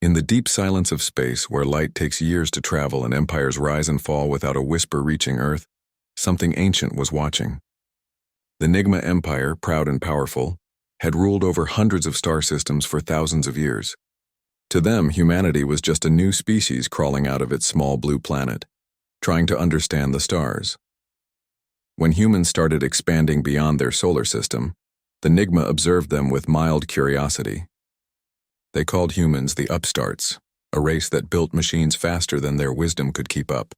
In the deep silence of space, where light takes years to travel and empires rise and fall without a whisper reaching Earth, something ancient was watching. The NIGMA Empire, proud and powerful, had ruled over hundreds of star systems for thousands of years. To them, humanity was just a new species crawling out of its small blue planet, trying to understand the stars. When humans started expanding beyond their solar system, the NIGMA observed them with mild curiosity. They called humans the upstarts, a race that built machines faster than their wisdom could keep up.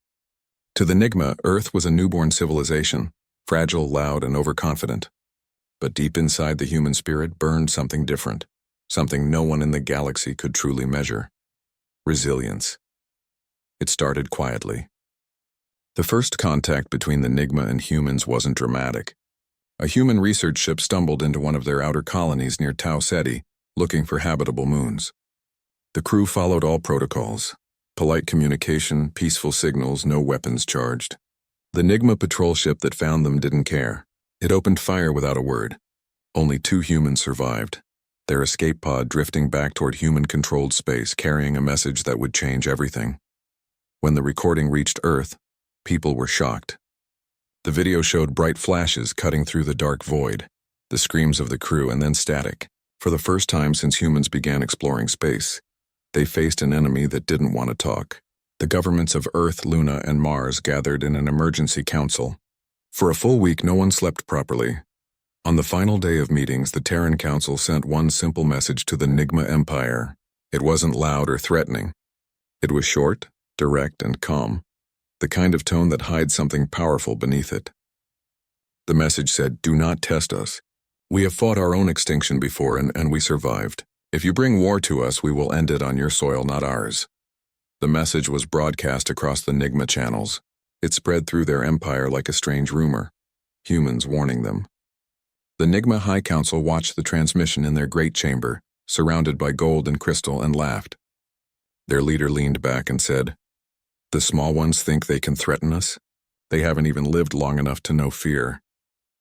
To the NIGMA, Earth was a newborn civilization, fragile, loud, and overconfident. But deep inside the human spirit burned something different, something no one in the galaxy could truly measure: resilience. It started quietly. The first contact between the NIGMA and humans wasn't dramatic. A human research ship stumbled into one of their outer colonies near Tau Ceti, looking for habitable moons. The crew followed all protocols: polite communication, peaceful signals, no weapons charged. The NIGMA patrol ship that found them didn't care. It opened fire without a word. Only 2 humans survived, their escape pod drifting back toward human-controlled space, carrying a message that would change everything. When the recording reached Earth, people were shocked. The video showed bright flashes cutting through the dark void, the screams of the crew, and then static. For the first time since humans began exploring space, they faced an enemy that didn't want to talk. The governments of Earth, Luna, and Mars gathered in an emergency council. For a full week, no one slept properly. On the final day of meetings, the Terran Council sent one simple message to the NIGMA Empire. It wasn't loud or threatening. It was short, direct, and calm, the kind of tone that hides something powerful beneath it. The message said, "Do not test us. We have fought our own extinction before and we survived. If you bring war to us, we will end it on your soil, not ours." The message was broadcast across the NIGMA channels. It spread through their empire like a strange rumor, humans warning them. The NIGMA High Council watched the transmission in their great chamber, surrounded by gold and crystal, and laughed. Their leader leaned back and said, "The small ones think they can threaten us? They haven't even lived long enough to know fear."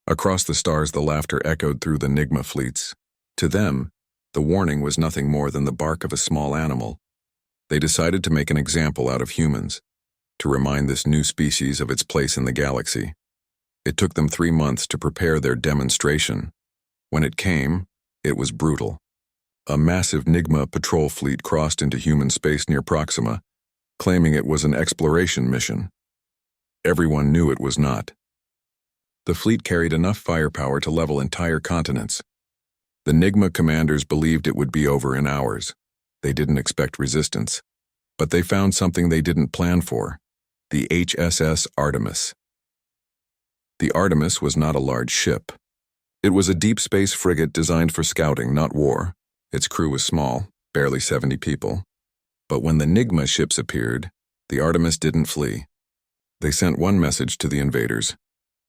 Across the stars, the laughter echoed through the NIGMA fleets. To them, the warning was nothing more than the bark of a small animal. They decided to make an example out of humans, to remind this new species of its place in the galaxy. It took them 3 months to prepare their demonstration. When it came, it was brutal. A massive NIGMA patrol fleet crossed into human space near Proxima, claiming it was an exploration mission. Everyone knew it was not. The fleet carried enough firepower to level entire continents. The NIGMA commanders believed it would be over in hours. They didn't expect resistance. But they found something they didn't plan for: the HSS Artemis. The Artemis was not a large ship. It was a deep space frigate designed for scouting, not war. Its crew was small, barely 70 people. But when the NIGMA ships appeared, the Artemis didn't flee. They sent one message to the invaders: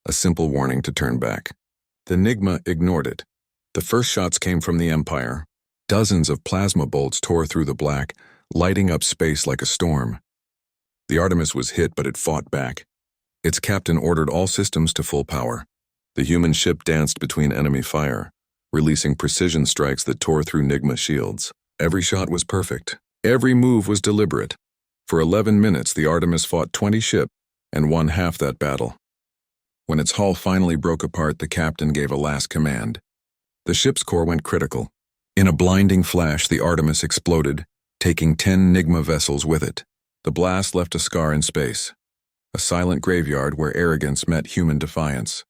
a simple warning to turn back. The NIGMA ignored it. The first shots came from the Empire. Dozens of plasma bolts tore through the black, lighting up space like a storm. The Artemis was hit, but it fought back. Its captain ordered all systems to full power. The human ship danced between enemy fire, releasing precision strikes that tore through NIGMA shields. Every shot was perfect. Every move was deliberate. For 11 minutes, the Artemis fought 20 ships and won half that battle. When its hull finally broke apart, the captain gave a last command. The ship's core went critical. In a blinding flash, the Artemis exploded, taking 10 NIGMA vessels with it. The blast left a scar in space, a silent graveyard where arrogance met human defiance.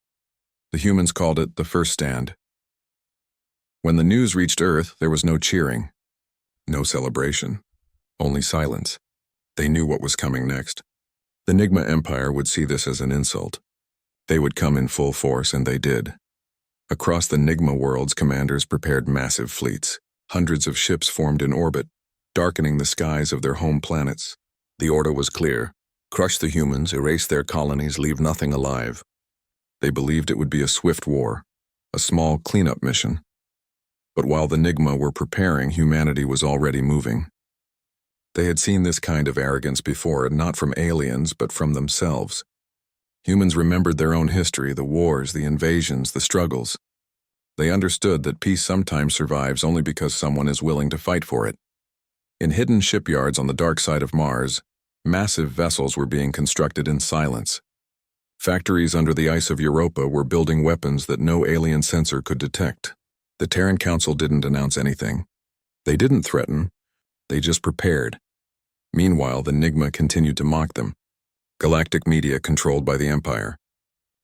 The humans called it the first stand. When the news reached Earth, there was no cheering, no celebration, only silence. They knew what was coming next. The NIGMA Empire would see this as an insult. They would come in full force, and they did. Across the NIGMA worlds, commanders prepared massive fleets. Hundreds of ships formed in orbit, darkening the skies of their home planets. The order was clear: crush the humans, erase their colonies, leave nothing alive. They believed it would be a swift war, a small cleanup mission. But while the NIGMA were preparing, humanity was already moving. They had seen this kind of arrogance before, not from aliens, but from themselves. Humans remembered their own history, the wars, the invasions, the struggles. They understood that peace sometimes survives only because someone is willing to fight for it. In hidden shipyards on the dark side of Mars, massive vessels were being constructed in silence. Factories under the ice of Europa were building weapons that no alien sensor could detect. The Terran Council didn't announce anything. They didn't threaten. They just prepared. Meanwhile, the NIGMA continued to mock them. Galactic media controlled by the Empire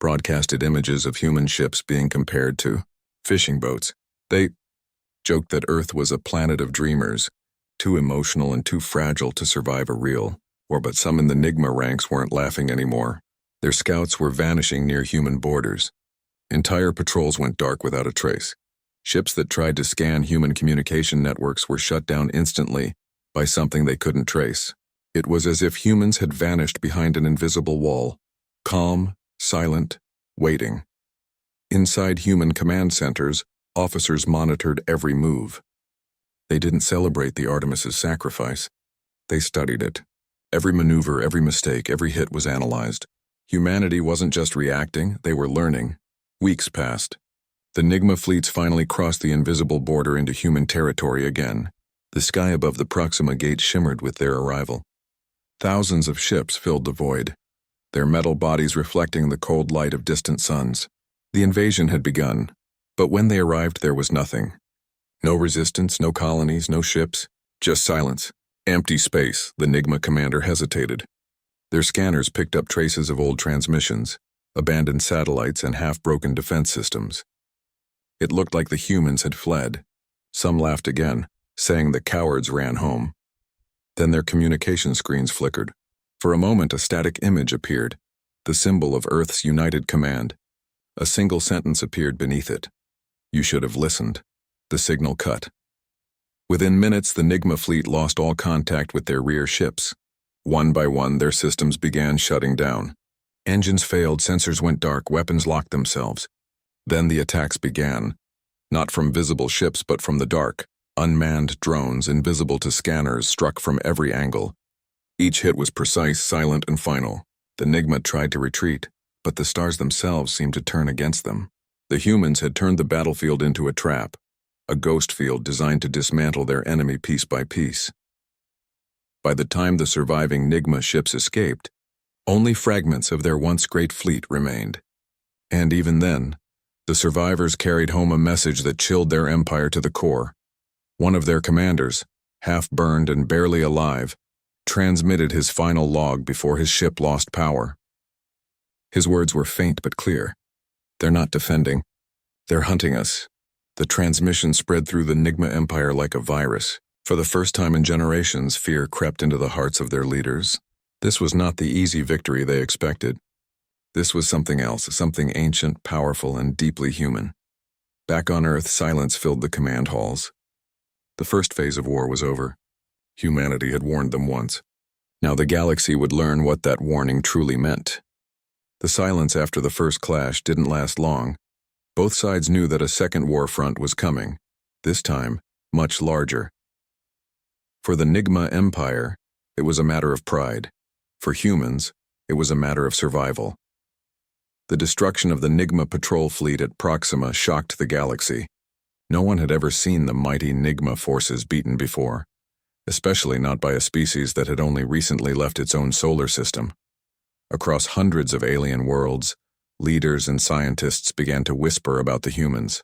broadcasted images of human ships being compared to fishing boats. They joked that Earth was a planet of dreamers, too emotional and too fragile to survive a real war. But some in the NIGMA ranks weren't laughing anymore. Their scouts were vanishing near human borders. Entire patrols went dark without a trace. Ships that tried to scan human communication networks were shut down instantly by something they couldn't trace. It was as if humans had vanished behind an invisible wall, calm, silent, waiting. Inside human command centers, officers monitored every move. They didn't celebrate the Artemis's sacrifice. They studied it. Every maneuver, every mistake, every hit was analyzed. Humanity wasn't just reacting, they were learning. Weeks passed. The NIGMA fleets finally crossed the invisible border into human territory again. The sky above the Proxima Gate shimmered with their arrival. Thousands of ships filled the void, their metal bodies reflecting the cold light of distant suns. The invasion had begun, but when they arrived there was nothing. No resistance, no colonies, no ships, just silence. Empty space. The NIGMA commander hesitated. Their scanners picked up traces of old transmissions, abandoned satellites, and half-broken defense systems. It looked like the humans had fled. Some laughed again, saying the cowards ran home. Then their communication screens flickered. For a moment, a static image appeared, the symbol of Earth's united command. A single sentence appeared beneath it. "You should have listened." The signal cut. Within minutes, the NIGMA fleet lost all contact with their rear ships. One by one, their systems began shutting down. Engines failed, sensors went dark, weapons locked themselves. Then the attacks began. Not from visible ships, but from the dark. Unmanned drones, invisible to scanners, struck from every angle. Each hit was precise, silent, and final. The NIGMA tried to retreat, but the stars themselves seemed to turn against them. The humans had turned the battlefield into a trap, a ghost field designed to dismantle their enemy piece by piece. By the time the surviving NIGMA ships escaped, only fragments of their once great fleet remained. And even then, the survivors carried home a message that chilled their empire to the core. One of their commanders, half burned and barely alive, transmitted his final log before his ship lost power. His words were faint but clear. "They're not defending. They're hunting us." The transmission spread through the NIGMA empire like a virus. For the first time in generations, fear crept into the hearts of their leaders. This was not the easy victory they expected. This was something else, something ancient, powerful, and deeply human. Back on Earth, silence filled the command halls. The first phase of war was over. Humanity had warned them once. Now the galaxy would learn what that warning truly meant. The silence after the first clash didn't last long. Both sides knew that a second war front was coming, this time much larger. For the NIGMA Empire, it was a matter of pride. For humans, it was a matter of survival. The destruction of the NIGMA patrol fleet at Proxima shocked the galaxy. No one had ever seen the mighty NIGMA forces beaten before, especially not by a species that had only recently left its own solar system. Across hundreds of alien worlds, leaders and scientists began to whisper about the humans.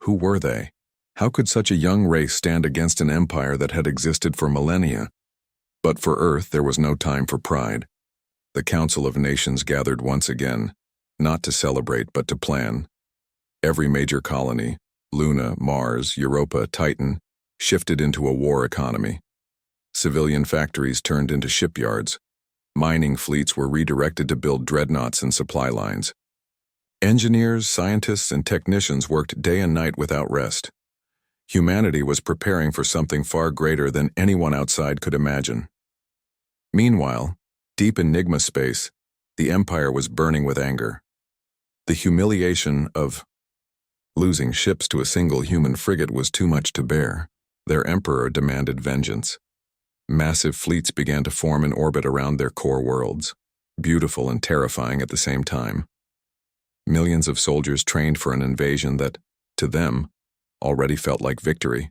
Who were they? How could such a young race stand against an empire that had existed for millennia? But for Earth, there was no time for pride. The Council of Nations gathered once again, not to celebrate but to plan. Every major colony, Luna, Mars, Europa, Titan, shifted into a war economy. Civilian factories turned into shipyards. Mining fleets were redirected to build dreadnoughts and supply lines. Engineers, scientists, and technicians worked day and night without rest. Humanity was preparing for something far greater than anyone outside could imagine. Meanwhile, deep in NIGMA space, the Empire was burning with anger. The humiliation of losing ships to a single human frigate was too much to bear. Their emperor demanded vengeance. Massive fleets began to form in orbit around their core worlds, beautiful and terrifying at the same time. Millions of soldiers trained for an invasion that, to them, already felt like victory.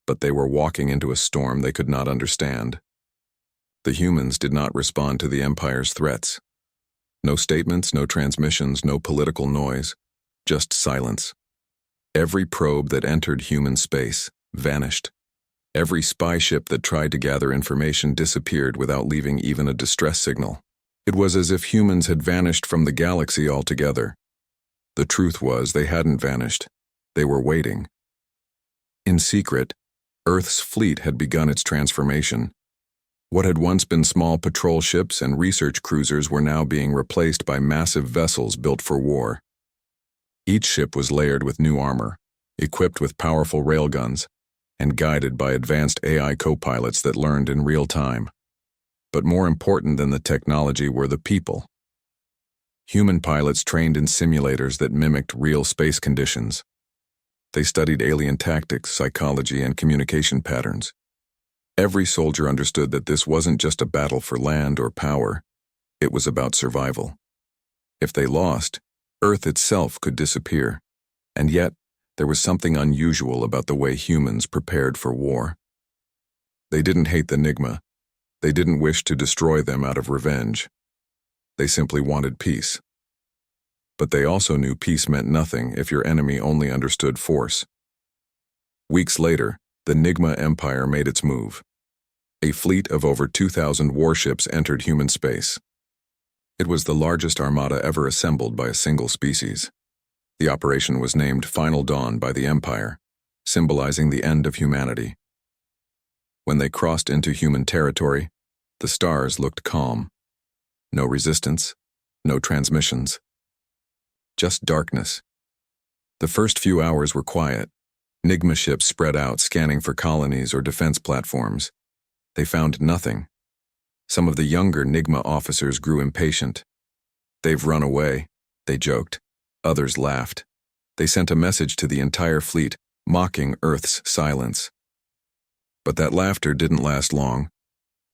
but they were walking into a storm they could not understand. The humans did not respond to the Empire's threats. No statements, no transmissions, no political noise, just silence. Every probe that entered human space vanished. Every spy ship that tried to gather information disappeared without leaving even a distress signal. It was as if humans had vanished from the galaxy altogether. The truth was they hadn't vanished. They were waiting. In secret, Earth's fleet had begun its transformation. What had once been small patrol ships and research cruisers were now being replaced by massive vessels built for war. Each ship was layered with new armor, equipped with powerful railguns, and guided by advanced AI co-pilots that learned in real time. But more important than the technology were the people. Human pilots trained in simulators that mimicked real space conditions. They studied alien tactics, psychology, and communication patterns. Every soldier understood that this wasn't just a battle for land or power. It was about survival. If they lost, Earth itself could disappear. And yet, there was something unusual about the way humans prepared for war. They didn't hate the NIGMA. They didn't wish to destroy them out of revenge. They simply wanted peace. But they also knew peace meant nothing if your enemy only understood force. Weeks later, the NIGMA Empire made its move. A fleet of over 2,000 warships entered human space. It was the largest armada ever assembled by a single species. The operation was named Final Dawn by the Empire, symbolizing the end of humanity. When they crossed into human territory, the stars looked calm. No resistance, no transmissions. Just darkness. The first few hours were quiet. NIGMA ships spread out, scanning for colonies or defense platforms. They found nothing. Some of the younger NIGMA officers grew impatient. "They've run away," they joked. Others laughed. They sent a message to the entire fleet, mocking Earth's silence. But that laughter didn't last long.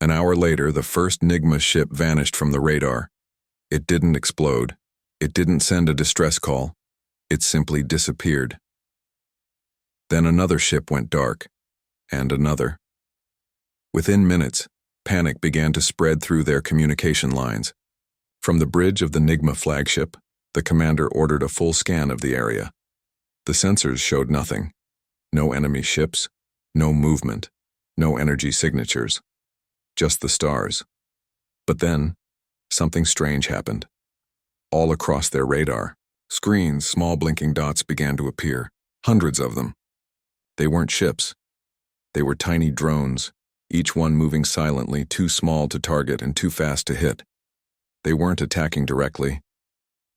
An hour later, the first NIGMA ship vanished from the radar. It didn't explode. It didn't send a distress call. It simply disappeared. Then another ship went dark, and another. Within minutes, panic began to spread through their communication lines. From the bridge of the NIGMA flagship, the commander ordered a full scan of the area. The sensors showed nothing. No enemy ships, no movement, no energy signatures. Just the stars. But then, something strange happened. All across their radar, screens, small blinking dots began to appear, hundreds of them. They weren't ships. They were tiny drones, each one moving silently, too small to target and too fast to hit. They weren't attacking directly.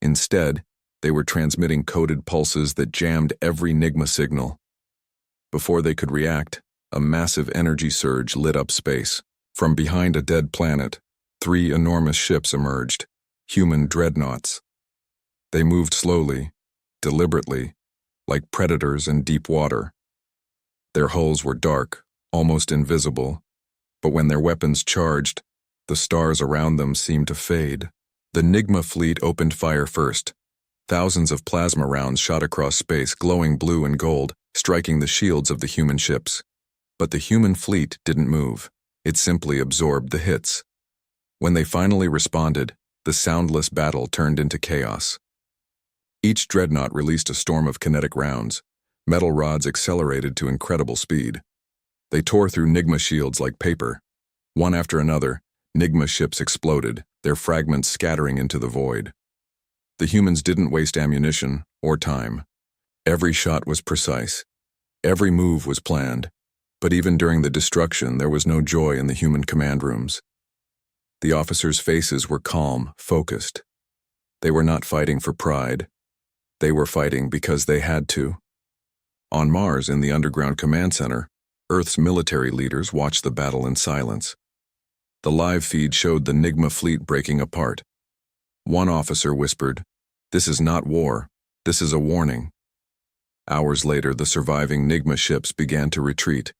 Instead, they were transmitting coded pulses that jammed every NIGMA signal. Before they could react, a massive energy surge lit up space. From behind a dead planet, 3 enormous ships emerged, human dreadnoughts. They moved slowly, deliberately, like predators in deep water. Their hulls were dark, almost invisible, but when their weapons charged, the stars around them seemed to fade. The NIGMA fleet opened fire first. Thousands of plasma rounds shot across space, glowing blue and gold, striking the shields of the human ships. But the human fleet didn't move. It simply absorbed the hits. When they finally responded, the soundless battle turned into chaos. Each dreadnought released a storm of kinetic rounds. Metal rods accelerated to incredible speed. They tore through NIGMA shields like paper. One after another, NIGMA ships exploded, their fragments scattering into the void. The humans didn't waste ammunition or time. Every shot was precise. Every move was planned. But even during the destruction, there was no joy in the human command rooms. The officers' faces were calm, focused. They were not fighting for pride. They were fighting because they had to. On Mars, in the underground command center, Earth's military leaders watched the battle in silence. The live feed showed the NIGMA fleet breaking apart. One officer whispered, "This is not war. This is a warning." Hours later, the surviving NIGMA ships began to retreat.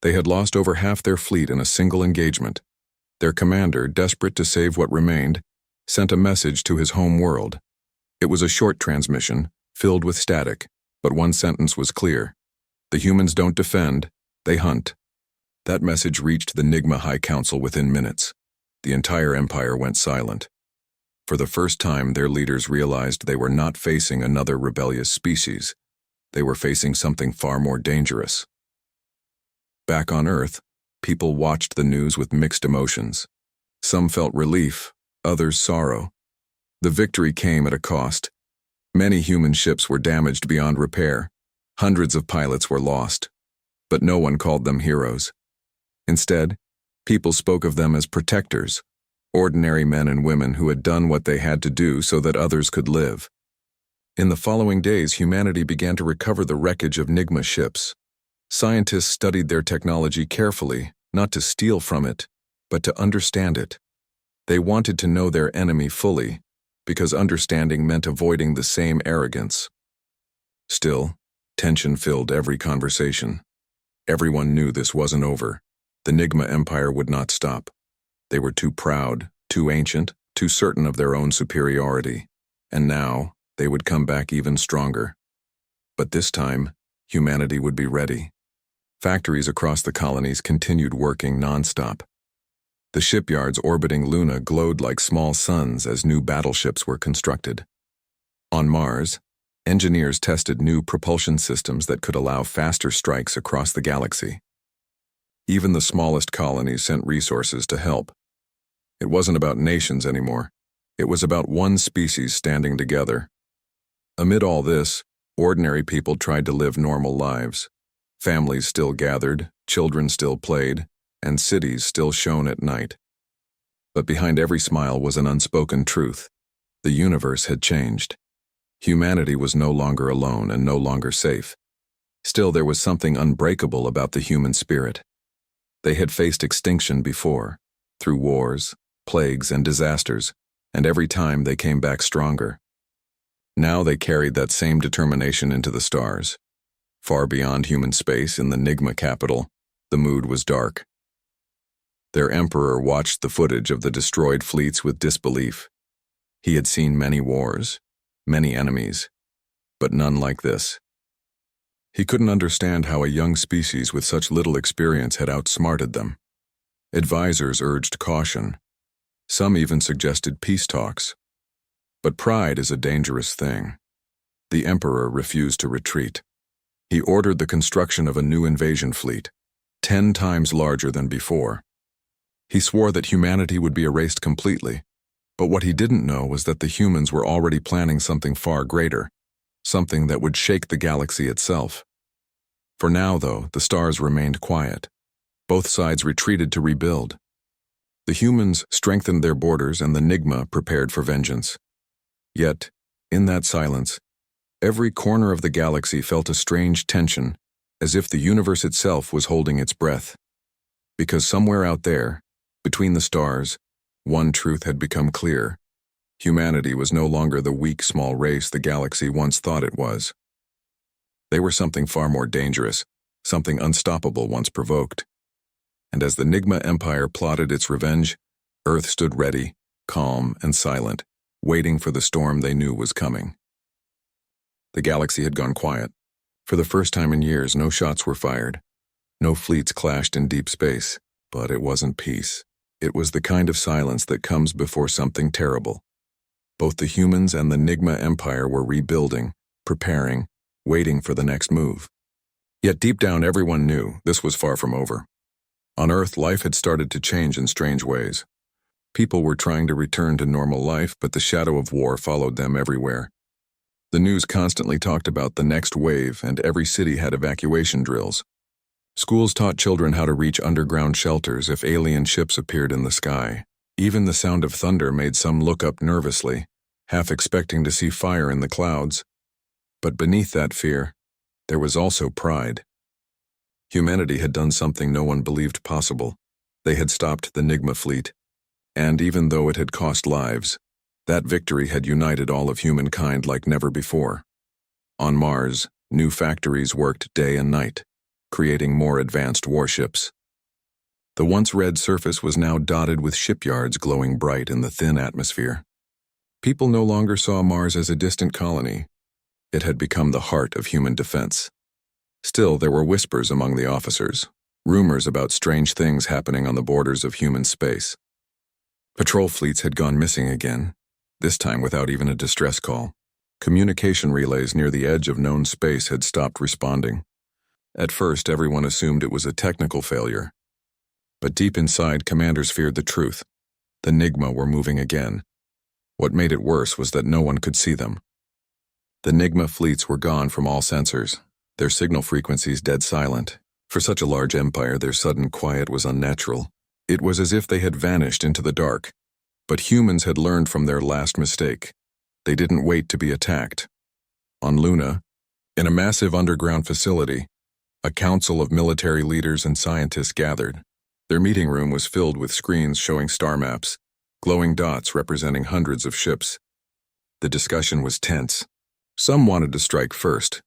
They had lost over half their fleet in a single engagement. Their commander, desperate to save what remained, sent a message to his home world. It was a short transmission, filled with static, but one sentence was clear. The humans don't defend, they hunt. That message reached the NIGMA High Council within minutes. The entire empire went silent. For the first time, their leaders realized they were not facing another rebellious species. They were facing something far more dangerous. Back on Earth, people watched the news with mixed emotions. Some felt relief, others sorrow. The victory came at a cost. Many human ships were damaged beyond repair. Hundreds of pilots were lost. But no one called them heroes. Instead, people spoke of them as protectors, ordinary men and women who had done what they had to do so that others could live. In the following days, humanity began to recover the wreckage of NIGMA ships. Scientists studied their technology carefully, not to steal from it, but to understand it. They wanted to know their enemy fully, because understanding meant avoiding the same arrogance. Still, tension filled every conversation. Everyone knew this wasn't over. The NIGMA Empire would not stop. They were too proud, too ancient, too certain of their own superiority. And now, they would come back even stronger. But this time, humanity would be ready. Factories across the colonies continued working non-stop. The shipyards orbiting Luna glowed like small suns as new battleships were constructed. On Mars, engineers tested new propulsion systems that could allow faster strikes across the galaxy. Even the smallest colonies sent resources to help. It wasn't about nations anymore. It was about one species standing together. Amid all this, ordinary people tried to live normal lives. Families still gathered, children still played, and cities still shone at night. But behind every smile was an unspoken truth. The universe had changed. Humanity was no longer alone and no longer safe. Still, there was something unbreakable about the human spirit. They had faced extinction before, through wars, plagues, and disasters, and every time they came back stronger. Now they carried that same determination into the stars. Far beyond human space, in the NIGMA capital, the mood was dark. Their emperor watched the footage of the destroyed fleets with disbelief. He had seen many wars, many enemies, but none like this. He couldn't understand how a young species with such little experience had outsmarted them. Advisors urged caution. Some even suggested peace talks. But pride is a dangerous thing. The emperor refused to retreat. He ordered the construction of a new invasion fleet, 10 times larger than before. He swore that humanity would be erased completely, but what he didn't know was that the humans were already planning something far greater, something that would shake the galaxy itself. For now, though, the stars remained quiet. Both sides retreated to rebuild. The humans strengthened their borders and the NIGMA prepared for vengeance. Yet, in that silence, every corner of the galaxy felt a strange tension, as if the universe itself was holding its breath. Because somewhere out there, between the stars, one truth had become clear. Humanity was no longer the weak, small race the galaxy once thought it was. They were something far more dangerous, something unstoppable once provoked. And as the NIGMA Empire plotted its revenge, Earth stood ready, calm and silent, waiting for the storm they knew was coming. The galaxy had gone quiet. For the first time in years, no shots were fired. No fleets clashed in deep space. But it wasn't peace. It was the kind of silence that comes before something terrible. Both the humans and the NIGMA Empire were rebuilding, preparing, waiting for the next move. Yet deep down everyone knew this was far from over. On Earth, life had started to change in strange ways. People were trying to return to normal life, but the shadow of war followed them everywhere. The news constantly talked about the next wave, and every city had evacuation drills. Schools taught children how to reach underground shelters if alien ships appeared in the sky. Even the sound of thunder made some look up nervously, half expecting to see fire in the clouds. But beneath that fear, there was also pride. Humanity had done something no one believed possible. They had stopped the NIGMA fleet. And even though it had cost lives, that victory had united all of humankind like never before. On Mars, new factories worked day and night, creating more advanced warships. The once red surface was now dotted with shipyards glowing bright in the thin atmosphere. People no longer saw Mars as a distant colony. It had become the heart of human defense. Still, there were whispers among the officers, rumors about strange things happening on the borders of human space. Patrol fleets had gone missing again, this time without even a distress call. Communication relays near the edge of known space had stopped responding. At first, everyone assumed it was a technical failure. But deep inside, commanders feared the truth. The NIGMA were moving again. What made it worse was that no one could see them. The NIGMA fleets were gone from all sensors, their signal frequencies dead silent. For such a large empire, their sudden quiet was unnatural. It was as if they had vanished into the dark. But humans had learned from their last mistake. They didn't wait to be attacked. On Luna, in a massive underground facility, a council of military leaders and scientists gathered. Their meeting room was filled with screens showing star maps, glowing dots representing hundreds of ships. The discussion was tense. Some wanted to strike first,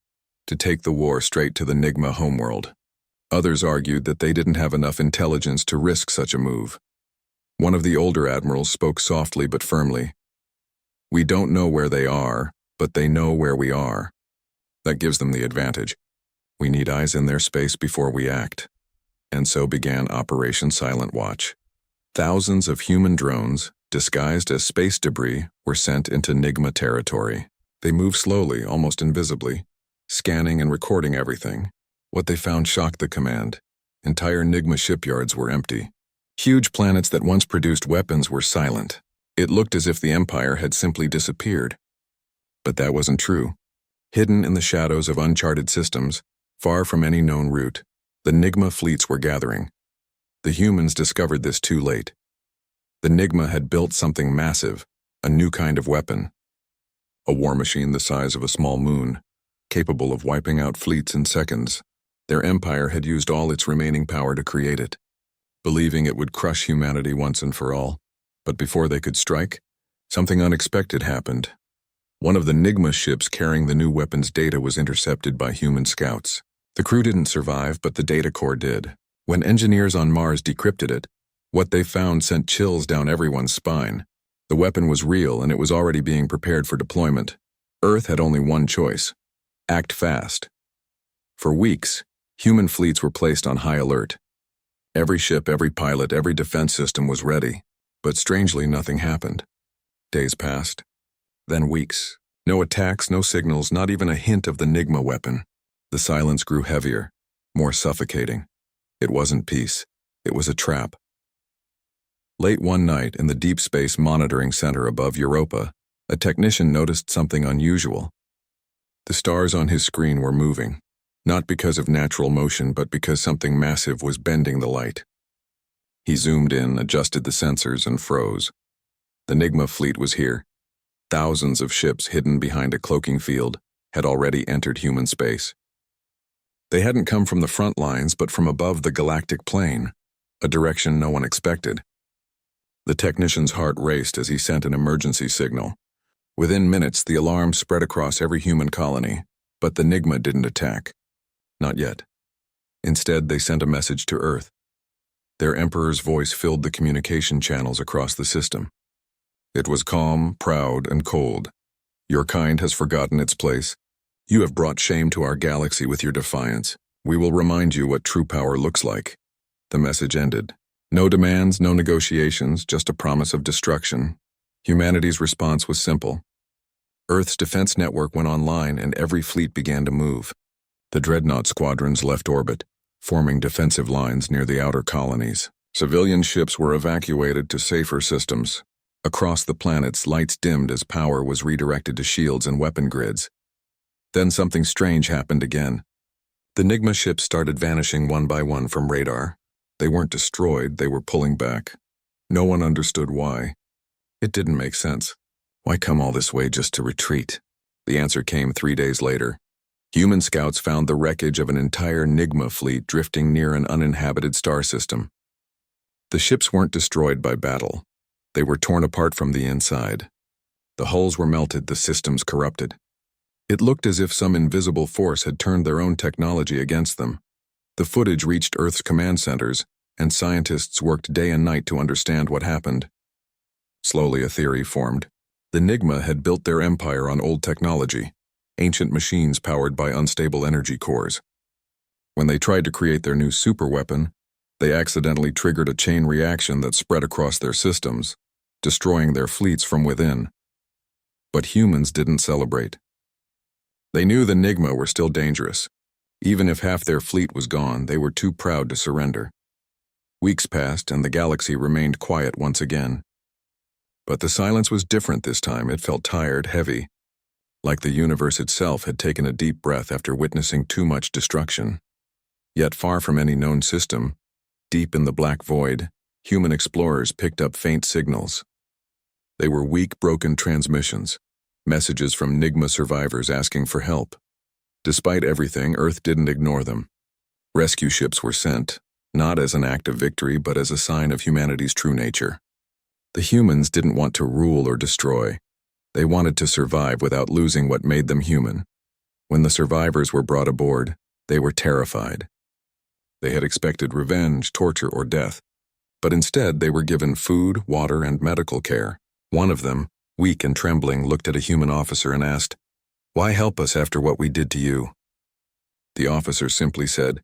to take the war straight to the NIGMA homeworld. Others argued that they didn't have enough intelligence to risk such a move. One of the older admirals spoke softly but firmly. "We don't know where they are, but they know where we are. That gives them the advantage. We need eyes in their space before we act." And so began Operation Silent Watch. Thousands of human drones, disguised as space debris, were sent into NIGMA territory. They moved slowly, almost invisibly, scanning and recording everything. What they found shocked the command. Entire NIGMA shipyards were empty. Huge planets that once produced weapons were silent. It looked as if the Empire had simply disappeared. But that wasn't true. Hidden in the shadows of uncharted systems, far from any known route, the NIGMA fleets were gathering. The humans discovered this too late. The NIGMA had built something massive, a new kind of weapon. A war machine the size of a small moon, capable of wiping out fleets in seconds. Their empire had used all its remaining power to create it, believing it would crush humanity once and for all. But before they could strike, something unexpected happened. One of the NIGMA ships carrying the new weapon's data was intercepted by human scouts. The crew didn't survive, but the data core did. When engineers on Mars decrypted it, what they found sent chills down everyone's spine. The weapon was real, and it was already being prepared for deployment. Earth had only one choice: act fast. For weeks, human fleets were placed on high alert. Every ship, every pilot, every defense system was ready. But strangely, nothing happened. Days passed, then weeks. No attacks, no signals, not even a hint of the NIGMA weapon. The silence grew heavier, more suffocating. It wasn't peace. It was a trap. Late one night, in the Deep Space Monitoring Center above Europa, a technician noticed something unusual. The stars on his screen were moving, not because of natural motion, but because something massive was bending the light. He zoomed in, adjusted the sensors, and froze. The NIGMA fleet was here. Thousands of ships hidden behind a cloaking field had already entered human space. They hadn't come from the front lines, but from above the galactic plane, a direction no one expected. The technician's heart raced as he sent an emergency signal. Within minutes, the alarm spread across every human colony, but the NIGMA didn't attack. Not yet. Instead, they sent a message to Earth. Their Emperor's voice filled the communication channels across the system. It was calm, proud, and cold. "Your kind has forgotten its place. You have brought shame to our galaxy with your defiance. We will remind you what true power looks like." The message ended. No demands, no negotiations, just a promise of destruction. Humanity's response was simple. Earth's defense network went online and every fleet began to move. The dreadnought squadrons left orbit, forming defensive lines near the outer colonies. Civilian ships were evacuated to safer systems. Across the planets, lights dimmed as power was redirected to shields and weapon grids. Then something strange happened again. The NIGMA ships started vanishing one by one from radar. They weren't destroyed, they were pulling back. No one understood why. It didn't make sense. Why come all this way just to retreat? The answer came 3 days later. Human scouts found the wreckage of an entire NIGMA fleet drifting near an uninhabited star system. The ships weren't destroyed by battle. They were torn apart from the inside. The hulls were melted, the systems corrupted. It looked as if some invisible force had turned their own technology against them. The footage reached Earth's command centers, and scientists worked day and night to understand what happened. Slowly, a theory formed. The NIGMA had built their empire on old technology, ancient machines powered by unstable energy cores. When they tried to create their new superweapon, they accidentally triggered a chain reaction that spread across their systems, destroying their fleets from within. But humans didn't celebrate. They knew the NIGMA were still dangerous. Even if half their fleet was gone, they were too proud to surrender. Weeks passed and the galaxy remained quiet once again. But the silence was different this time. It felt tired, heavy, like the universe itself had taken a deep breath after witnessing too much destruction. Yet far from any known system, deep in the black void, human explorers picked up faint signals. They were weak, broken transmissions, messages from NIGMA survivors asking for help. Despite everything, Earth didn't ignore them. Rescue ships were sent, not as an act of victory, but as a sign of humanity's true nature. The humans didn't want to rule or destroy. They wanted to survive without losing what made them human. When the survivors were brought aboard, they were terrified. They had expected revenge, torture, or death, but instead they were given food, water, and medical care. One of them, weak and trembling, looked at a human officer and asked, "Why help us after what we did to you?" The officer simply said,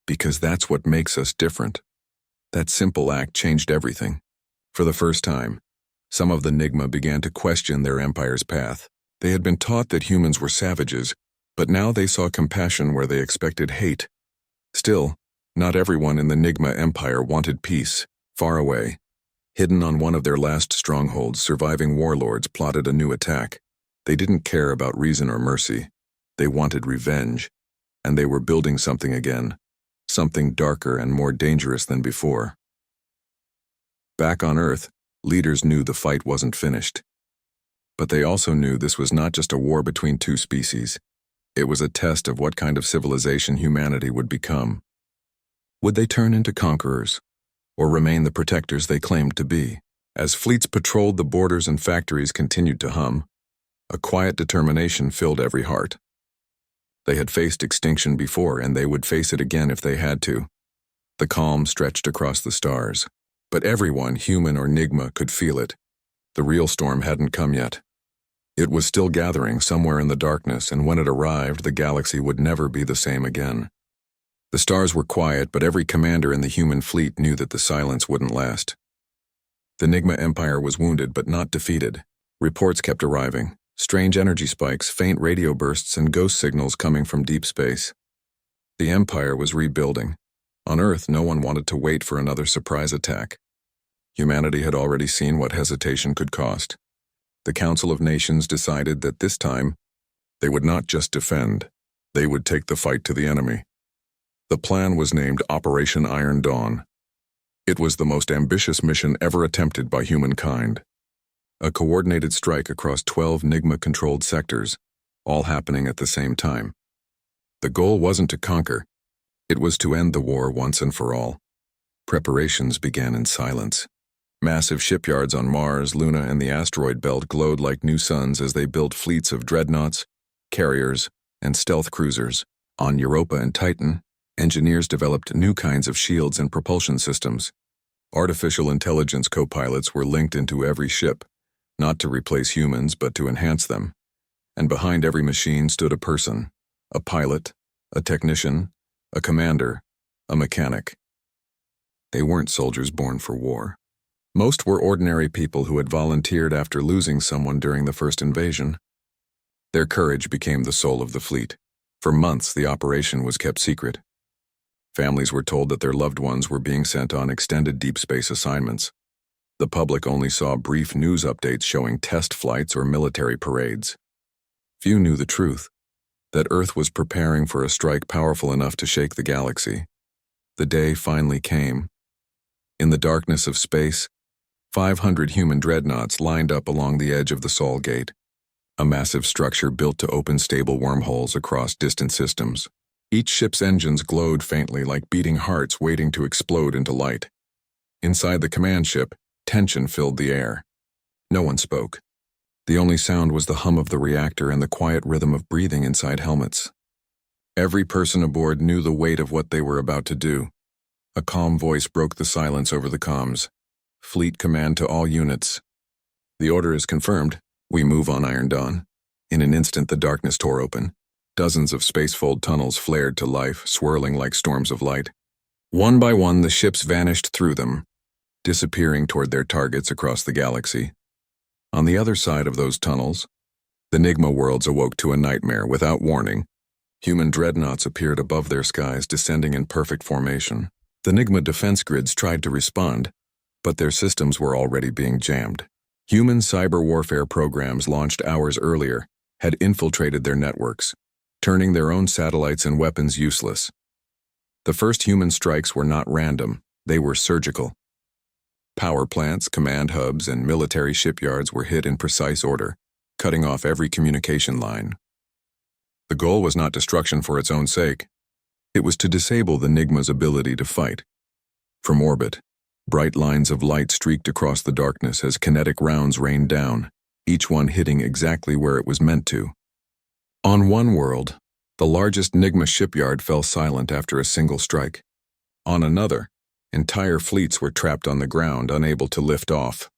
"Because that's what makes us different." That simple act changed everything. For the first time, some of the NIGMA began to question their empire's path. They had been taught that humans were savages, but now they saw compassion where they expected hate. Still, not everyone in the NIGMA empire wanted peace. Far away, hidden on one of their last strongholds, surviving warlords plotted a new attack. They didn't care about reason or mercy. They wanted revenge, and they were building something again, something darker and more dangerous than before. Back on Earth, leaders knew the fight wasn't finished. But they also knew this was not just a war between two species. It was a test of what kind of civilization humanity would become. Would they turn into conquerors, or remain the protectors they claimed to be? As fleets patrolled the borders and factories continued to hum, a quiet determination filled every heart. They had faced extinction before, and they would face it again if they had to. The calm stretched across the stars. But everyone, human or NIGMA, could feel it. The real storm hadn't come yet. It was still gathering somewhere in the darkness, and when it arrived, the galaxy would never be the same again. The stars were quiet, but every commander in the human fleet knew that the silence wouldn't last. The NIGMA Empire was wounded but not defeated. Reports kept arriving. Strange energy spikes, faint radio bursts, and ghost signals coming from deep space. The Empire was rebuilding. On Earth, no one wanted to wait for another surprise attack. Humanity had already seen what hesitation could cost. The Council of Nations decided that this time, they would not just defend, they would take the fight to the enemy. The plan was named Operation Iron Dawn. It was the most ambitious mission ever attempted by humankind. A coordinated strike across 12 NIGMA-controlled sectors, all happening at the same time. The goal wasn't to conquer. It was to end the war once and for all. Preparations began in silence. Massive shipyards on Mars, Luna, and the asteroid belt glowed like new suns as they built fleets of dreadnoughts, carriers, and stealth cruisers. On Europa and Titan, engineers developed new kinds of shields and propulsion systems. Artificial intelligence co-pilots were linked into every ship, not to replace humans but to enhance them. And behind every machine stood a person, a pilot, a technician, a commander, a mechanic. They weren't soldiers born for war. Most were ordinary people who had volunteered after losing someone during the first invasion. Their courage became the soul of the fleet. For months, the operation was kept secret. Families were told that their loved ones were being sent on extended deep space assignments. The public only saw brief news updates showing test flights or military parades. Few knew the truth, that Earth was preparing for a strike powerful enough to shake the galaxy. The day finally came. In the darkness of space, 500 human dreadnoughts lined up along the edge of the Sol Gate, a massive structure built to open stable wormholes across distant systems. Each ship's engines glowed faintly like beating hearts waiting to explode into light. Inside the command ship, tension filled the air. No one spoke. The only sound was the hum of the reactor and the quiet rhythm of breathing inside helmets. Every person aboard knew the weight of what they were about to do. A calm voice broke the silence over the comms. Fleet command to all units. The order is confirmed. We move on Iron Dawn. In an instant, the darkness tore open. Dozens of spacefold tunnels flared to life, swirling like storms of light. One by one, the ships vanished through them, disappearing toward their targets across the galaxy. On the other side of those tunnels, the NIGMA worlds awoke to a nightmare without warning. Human dreadnoughts appeared above their skies, descending in perfect formation. The NIGMA defense grids tried to respond, but their systems were already being jammed. Human cyber warfare programs launched hours earlier had infiltrated their networks, turning their own satellites and weapons useless. The first human strikes were not random, they were surgical. Power plants, command hubs, and military shipyards were hit in precise order, cutting off every communication line. The goal was not destruction for its own sake. It was to disable the NIGMA's ability to fight. From orbit, bright lines of light streaked across the darkness as kinetic rounds rained down, each one hitting exactly where it was meant to. On one world, the largest NIGMA shipyard fell silent after a single strike. On another, entire fleets were trapped on the ground, unable to lift off.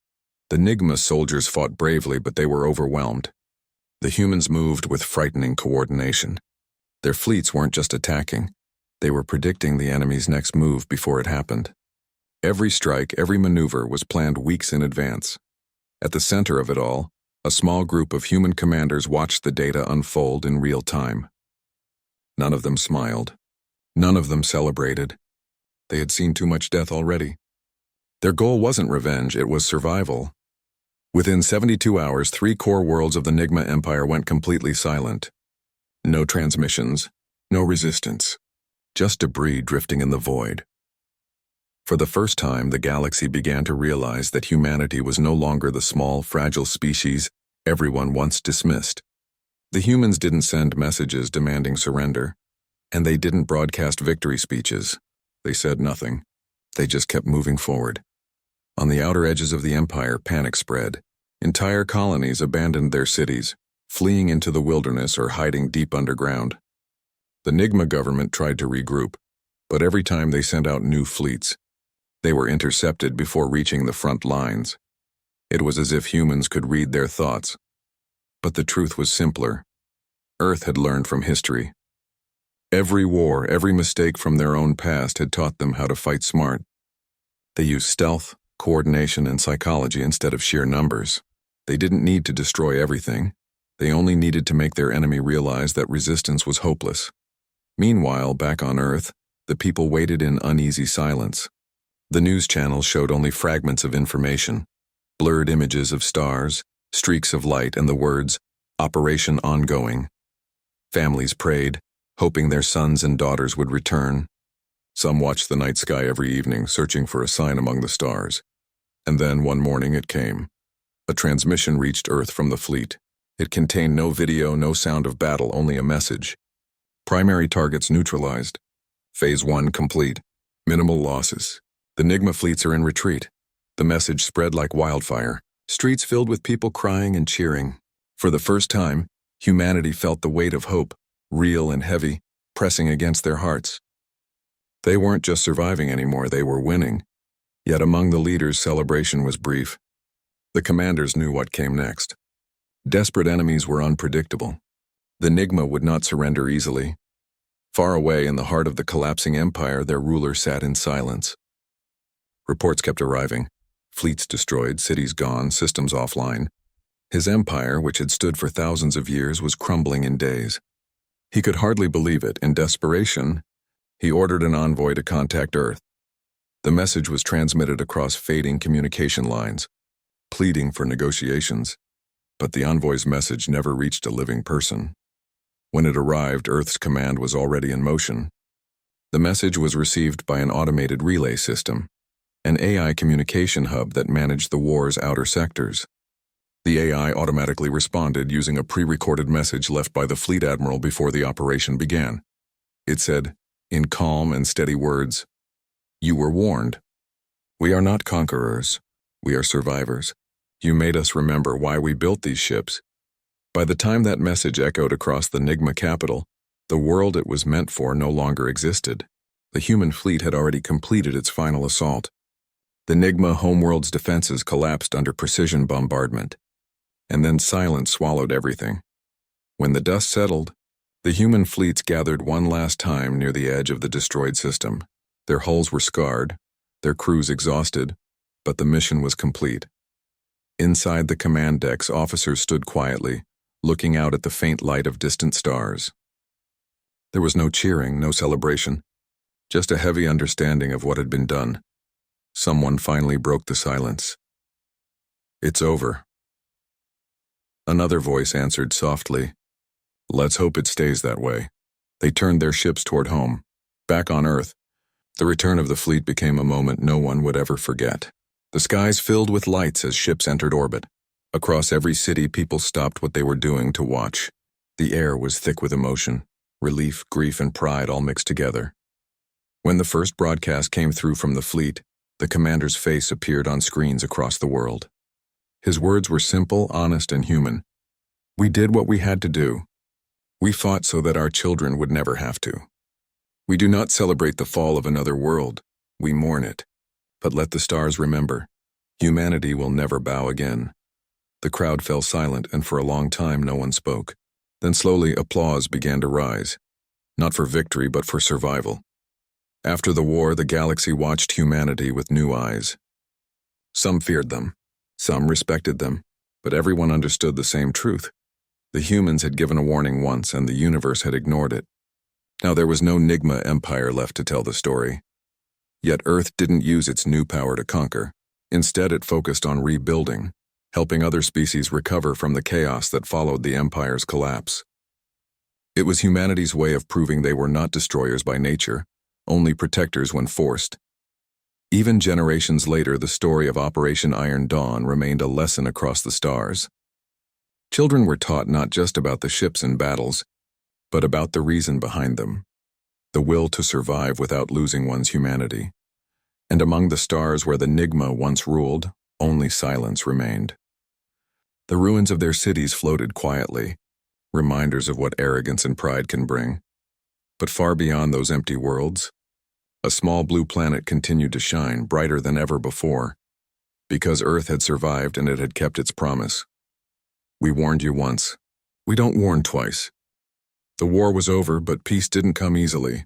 The NIGMA soldiers fought bravely, but they were overwhelmed. The humans moved with frightening coordination. Their fleets weren't just attacking, they were predicting the enemy's next move before it happened. Every strike, every maneuver was planned weeks in advance. At the center of it all, a small group of human commanders watched the data unfold in real time. None of them smiled. None of them celebrated. They had seen too much death already. Their goal wasn't revenge, it was survival. Within 72 hours, 3 core worlds of the NIGMA Empire went completely silent. No transmissions, no resistance, just debris drifting in the void. For the first time, the galaxy began to realize that humanity was no longer the small, fragile species everyone once dismissed. The humans didn't send messages demanding surrender, and they didn't broadcast victory speeches. They said nothing. They just kept moving forward. On the outer edges of the empire, panic spread. Entire colonies abandoned their cities, fleeing into the wilderness or hiding deep underground. The NIGMA government tried to regroup, but every time they sent out new fleets, they were intercepted before reaching the front lines. It was as if humans could read their thoughts. But the truth was simpler. Earth had learned from history. Every war, every mistake from their own past had taught them how to fight smart. They used stealth, coordination, and psychology instead of sheer numbers. They didn't need to destroy everything. They only needed to make their enemy realize that resistance was hopeless. Meanwhile, back on Earth, the people waited in uneasy silence. The news channels showed only fragments of information, blurred images of stars, streaks of light, and the words, "Operation Ongoing." Families prayed, hoping their sons and daughters would return. Some watched the night sky every evening, searching for a sign among the stars. And then, one morning, it came. A transmission reached Earth from the fleet. It contained no video, no sound of battle, only a message. Primary targets neutralized. Phase 1 complete. Minimal losses. The NIGMA fleets are in retreat. The message spread like wildfire. Streets filled with people crying and cheering. For the first time, humanity felt the weight of hope, real and heavy, pressing against their hearts. They weren't just surviving anymore, they were winning. Yet among the leaders, celebration was brief. The commanders knew what came next. Desperate enemies were unpredictable. The NIGMA would not surrender easily. Far away in the heart of the collapsing empire, their ruler sat in silence. Reports kept arriving. Fleets destroyed, cities gone, systems offline. His empire, which had stood for thousands of years, was crumbling in days. He could hardly believe it. In desperation, he ordered an envoy to contact Earth. The message was transmitted across fading communication lines, pleading for negotiations. But the envoy's message never reached a living person. When it arrived, Earth's command was already in motion. The message was received by an automated relay system, an AI communication hub that managed the war's outer sectors. The AI automatically responded using a pre-recorded message left by the fleet admiral before the operation began. It said, in calm and steady words, "You were warned. We are not conquerors. We are survivors. You made us remember why we built these ships." By the time that message echoed across the NIGMA capital, the world it was meant for no longer existed. The human fleet had already completed its final assault. The NIGMA homeworld's defenses collapsed under precision bombardment. And then silence swallowed everything. When the dust settled, The human fleets gathered one last time near the edge of the destroyed system. Their hulls were scarred, their crews exhausted, but the mission was complete. Inside the command decks, officers stood quietly, looking out at the faint light of distant stars. There was no cheering, no celebration, just a heavy understanding of what had been done. Someone finally broke the silence. "It's over." Another voice answered softly, "Let's hope it stays that way." They turned their ships toward home. Back on Earth, the return of the fleet became a moment no one would ever forget. The skies filled with lights as ships entered orbit. Across every city, people stopped what they were doing to watch. The air was thick with emotion, relief, grief, and pride all mixed together. When the first broadcast came through from the fleet, the commander's face appeared on screens across the world. His words were simple, honest, and human. "We did what we had to do. We fought so that our children would never have to. We do not celebrate the fall of another world. We mourn it. But let the stars remember, humanity will never bow again." The crowd fell silent, and for a long time no one spoke. Then slowly applause began to rise, not for victory but for survival. After the war, the galaxy watched humanity with new eyes. Some feared them, some respected them, but everyone understood the same truth. The humans had given a warning once, and the universe had ignored it. Now there was no NIGMA empire left to tell the story. Yet Earth didn't use its new power to conquer. Instead, it focused on rebuilding, helping other species recover from the chaos that followed the empire's collapse. It was humanity's way of proving they were not destroyers by nature, only protectors when forced. Even generations later, the story of Operation Iron Dawn remained a lesson across the stars. Children were taught not just about the ships and battles, but about the reason behind them, the will to survive without losing one's humanity. And among the stars where the NIGMA once ruled, only silence remained. The ruins of their cities floated quietly, reminders of what arrogance and pride can bring. But far beyond those empty worlds, a small blue planet continued to shine brighter than ever before, because Earth had survived and it had kept its promise. "We warned you once. We don't warn twice." The war was over, but peace didn't come easily.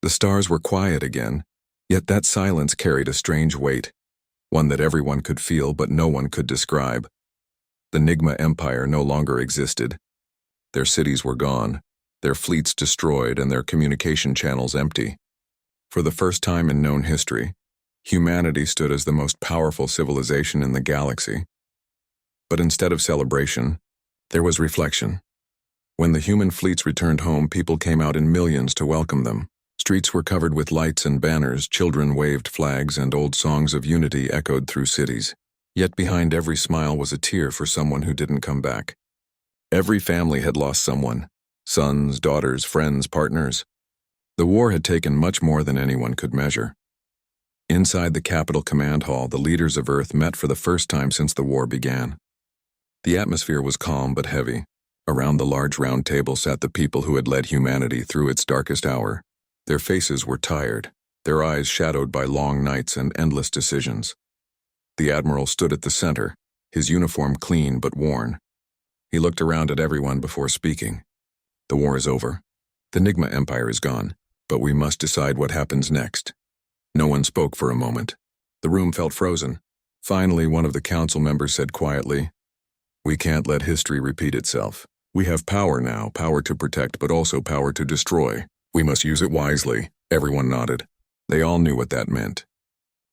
The stars were quiet again, yet that silence carried a strange weight, one that everyone could feel but no one could describe. The NIGMA Empire no longer existed. Their cities were gone, their fleets destroyed, and their communication channels empty. For the first time in known history, humanity stood as the most powerful civilization in the galaxy. But instead of celebration, there was reflection. When the human fleets returned home, people came out in millions to welcome them. Streets were covered with lights and banners, children waved flags, and old songs of unity echoed through cities. Yet behind every smile was a tear for someone who didn't come back. Every family had lost someone: sons, daughters, friends, partners. The war had taken much more than anyone could measure. Inside the Capital Command Hall, the leaders of Earth met for the first time since the war began. The atmosphere was calm but heavy. Around the large round table sat the people who had led humanity through its darkest hour. Their faces were tired, their eyes shadowed by long nights and endless decisions. The Admiral stood at the center, his uniform clean but worn. He looked around at everyone before speaking. "The war is over. The NIGMA Empire is gone. But we must decide what happens next." No one spoke for a moment. The room felt frozen. Finally, one of the council members said quietly, "We can't let history repeat itself. We have power now, power to protect, but also power to destroy. We must use it wisely." Everyone nodded. They all knew what that meant.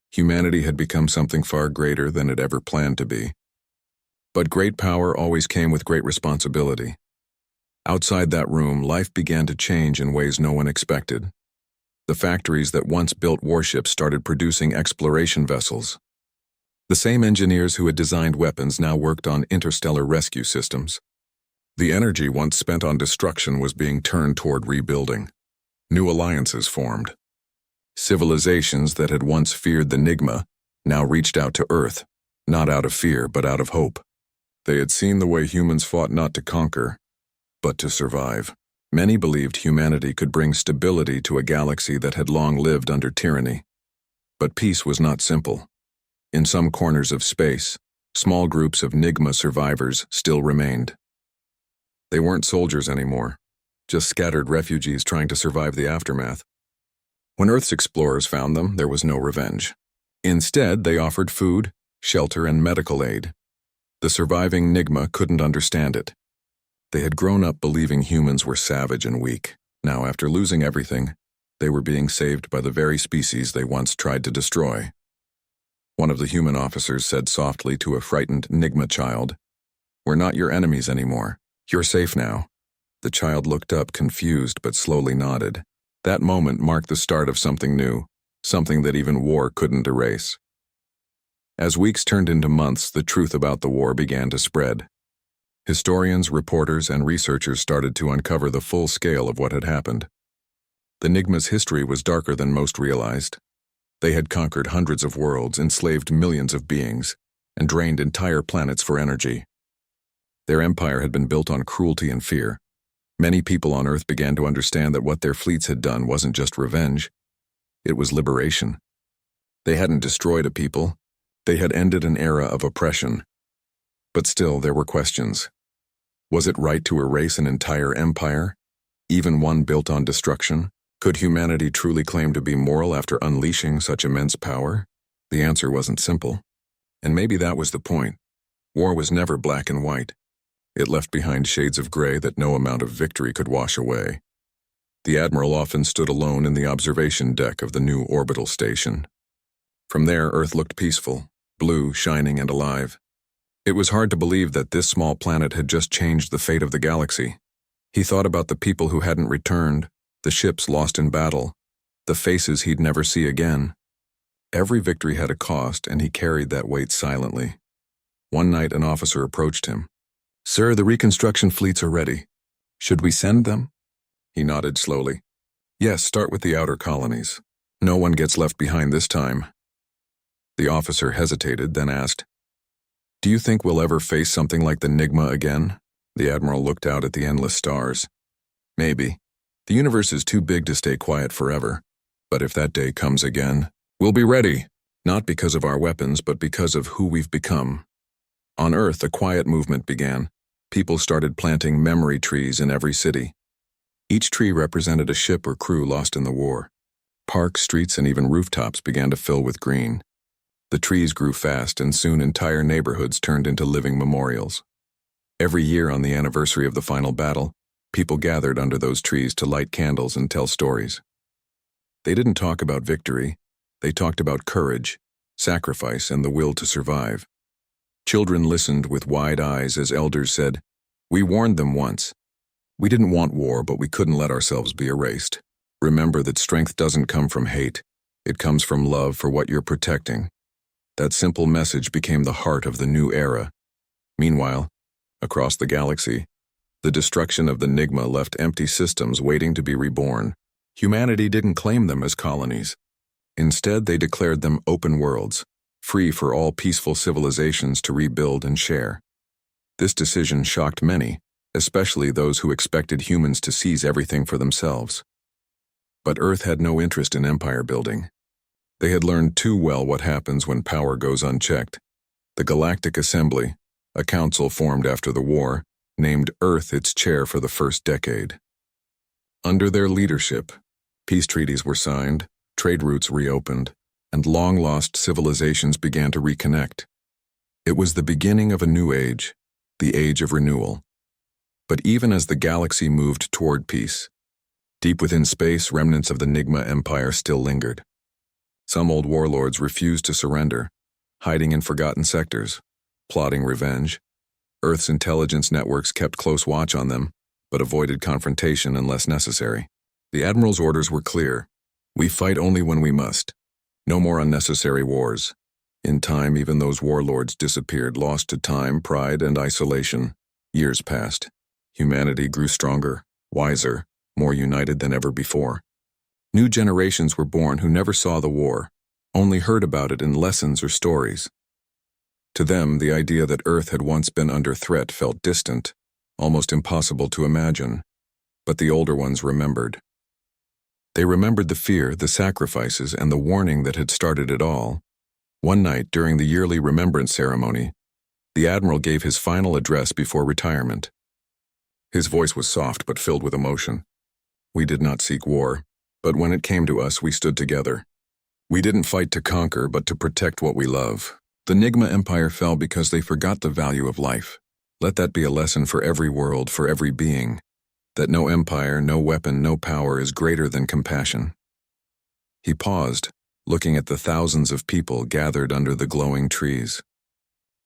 Humanity had become something far greater than it ever planned to be. But great power always came with great responsibility. Outside that room, life began to change in ways no one expected. The factories that once built warships started producing exploration vessels. The same engineers who had designed weapons now worked on interstellar rescue systems. The energy once spent on destruction was being turned toward rebuilding. New alliances formed. Civilizations that had once feared the NIGMA now reached out to Earth, not out of fear but out of hope. They had seen the way humans fought not to conquer, but to survive. Many believed humanity could bring stability to a galaxy that had long lived under tyranny. But peace was not simple. In some corners of space, small groups of NIGMA survivors still remained. They weren't soldiers anymore. just scattered refugees trying to survive the aftermath. When Earth's explorers found them, there was no revenge. Instead, they offered food, shelter, and medical aid. The surviving NIGMA couldn't understand it. They had grown up believing humans were savage and weak. Now, after losing everything, they were being saved by the very species they once tried to destroy. One of the human officers said softly to a frightened NIGMA child, "We're not your enemies anymore. You're safe now." The child looked up, confused, but slowly nodded. That moment marked the start of something new, something that even war couldn't erase. As weeks turned into months, the truth about the war began to spread. Historians, reporters, and researchers started to uncover the full scale of what had happened. The NIGMA's history was darker than most realized. They had conquered hundreds of worlds, enslaved millions of beings, and drained entire planets for energy. Their empire had been built on cruelty and fear. Many people on Earth began to understand that what their fleets had done wasn't just revenge, it was liberation. They hadn't destroyed a people, they had ended an era of oppression. But still, there were questions. Was it right to erase an entire empire, even one built on destruction? Could humanity truly claim to be moral after unleashing such immense power? The answer wasn't simple. And maybe that was the point. War was never black and white. It left behind shades of gray that no amount of victory could wash away. The Admiral often stood alone in the observation deck of the new orbital station. From there, Earth looked peaceful, blue, shining, and alive. It was hard to believe that this small planet had just changed the fate of the galaxy. He thought about the people who hadn't returned, the ships lost in battle, the faces he'd never see again. Every victory had a cost, and he carried that weight silently. One night, an officer approached him. "Sir, the reconstruction fleets are ready. Should we send them?" He nodded slowly. "Yes, start with the outer colonies. No one gets left behind this time." The officer hesitated, then asked, "Do you think we'll ever face something like the NIGMA again?" The Admiral looked out at the endless stars. "Maybe. The universe is too big to stay quiet forever. But if that day comes again, we'll be ready, not because of our weapons, but because of who we've become." On Earth, a quiet movement began. People started planting memory trees in every city. Each tree represented a ship or crew lost in the war. Parks, streets, and even rooftops began to fill with green. The trees grew fast, and soon entire neighborhoods turned into living memorials. Every year on the anniversary of the final battle, people gathered under those trees to light candles and tell stories. They didn't talk about victory. They talked about courage, sacrifice, and the will to survive. Children listened with wide eyes as elders said, "We warned them once. We didn't want war, but we couldn't let ourselves be erased. Remember that strength doesn't come from hate. It comes from love for what you're protecting." That simple message became the heart of the new era. Meanwhile, across the galaxy, the destruction of the NIGMA left empty systems waiting to be reborn. Humanity didn't claim them as colonies. Instead, they declared them open worlds, free for all peaceful civilizations to rebuild and share. This decision shocked many, especially those who expected humans to seize everything for themselves. But Earth had no interest in empire building. They had learned too well what happens when power goes unchecked. The Galactic Assembly, a council formed after the war, named Earth its chair for the first decade. Under their leadership, peace treaties were signed, trade routes reopened, and long-lost civilizations began to reconnect. It was the beginning of a new age, the age of renewal. But even as the galaxy moved toward peace, deep within space, remnants of the NIGMA Empire still lingered. Some old warlords refused to surrender, hiding in forgotten sectors, plotting revenge. Earth's intelligence networks kept close watch on them, but avoided confrontation unless necessary. The Admiral's orders were clear. We fight only when we must. No more unnecessary wars. In time, even those warlords disappeared, lost to time, pride, and isolation. Years passed. Humanity grew stronger, wiser, more united than ever before. New generations were born who never saw the war, only heard about it in lessons or stories. To them, the idea that Earth had once been under threat felt distant, almost impossible to imagine. But the older ones remembered. They remembered the fear, the sacrifices, and the warning that had started it all. One night, during the yearly remembrance ceremony, the Admiral gave his final address before retirement. His voice was soft but filled with emotion. We did not seek war, but when it came to us, we stood together. We didn't fight to conquer, but to protect what we love. The NIGMA Empire fell because they forgot the value of life. Let that be a lesson for every world, for every being, that no empire, no weapon, no power is greater than compassion. He paused, looking at the thousands of people gathered under the glowing trees.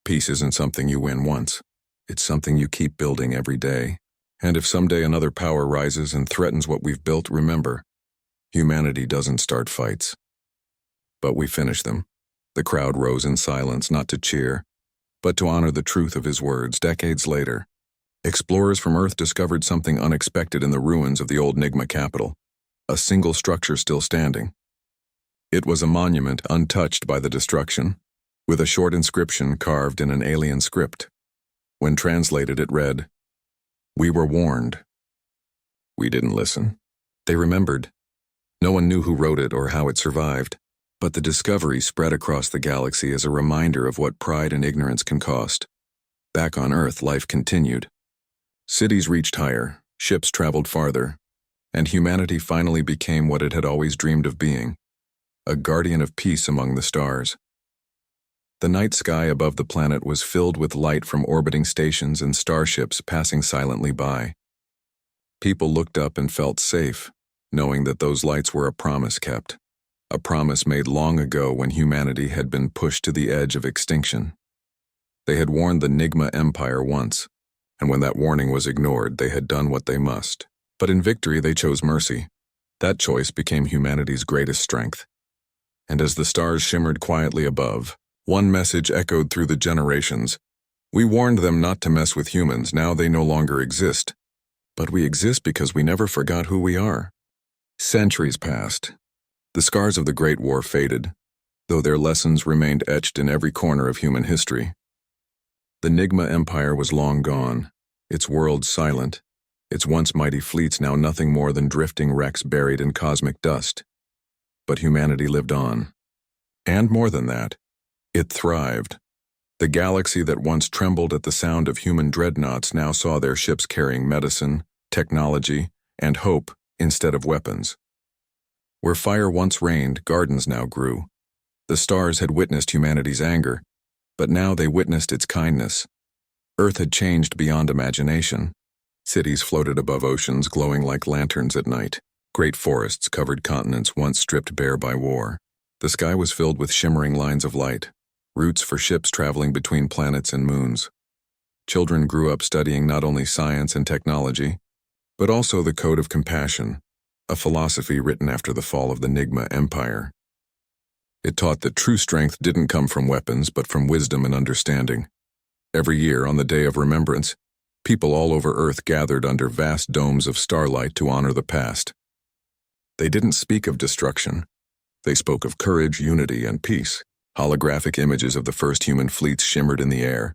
Peace isn't something you win once. It's something you keep building every day. And if someday another power rises and threatens what we've built, remember, humanity doesn't start fights. But we finish them. The crowd rose in silence, not to cheer, but to honor the truth of his words. Decades later, explorers from Earth discovered something unexpected in the ruins of the old NIGMA capital, a single structure still standing. It was a monument untouched by the destruction, with a short inscription carved in an alien script. When translated, it read, "We were warned." We didn't listen. They remembered. No one knew who wrote it or how it survived, but the discovery spread across the galaxy as a reminder of what pride and ignorance can cost. Back on Earth, life continued. Cities reached higher, ships traveled farther, and humanity finally became what it had always dreamed of being, a guardian of peace among the stars. The night sky above the planet was filled with light from orbiting stations and starships passing silently by. People looked up and felt safe, knowing that those lights were a promise kept, a promise made long ago when humanity had been pushed to the edge of extinction. They had warned the NIGMA Empire once, and when that warning was ignored, they had done what they must. But in victory, they chose mercy. That choice became humanity's greatest strength. And as the stars shimmered quietly above, one message echoed through the generations. We warned them not to mess with humans. Now they no longer exist. But we exist because we never forgot who we are. Centuries passed. The scars of the Great War faded, though their lessons remained etched in every corner of human history. The NIGMA Empire was long gone, its world silent, its once mighty fleets now nothing more than drifting wrecks buried in cosmic dust. But humanity lived on. And more than that, it thrived. The galaxy that once trembled at the sound of human dreadnoughts now saw their ships carrying medicine, technology, and hope instead of weapons. Where fire once reigned, gardens now grew. The stars had witnessed humanity's anger, but now they witnessed its kindness. Earth had changed beyond imagination. Cities floated above oceans, glowing like lanterns at night. Great forests covered continents once stripped bare by war. The sky was filled with shimmering lines of light, routes for ships traveling between planets and moons. Children grew up studying not only science and technology, but also the code of compassion, a philosophy written after the fall of the NIGMA Empire. It taught that true strength didn't come from weapons, but from wisdom and understanding. Every year, on the Day of Remembrance, people all over Earth gathered under vast domes of starlight to honor the past. They didn't speak of destruction. They spoke of courage, unity, and peace. Holographic images of the first human fleets shimmered in the air,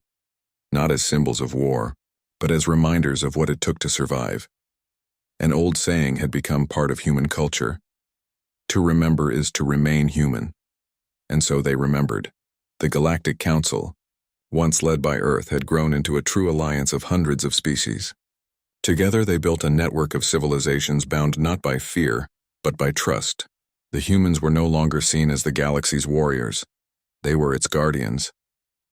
not as symbols of war, but as reminders of what it took to survive. An old saying had become part of human culture. To remember is to remain human. And so they remembered. The Galactic Council, once led by Earth, had grown into a true alliance of hundreds of species. Together they built a network of civilizations bound not by fear, but by trust. The humans were no longer seen as the galaxy's warriors. They were its guardians.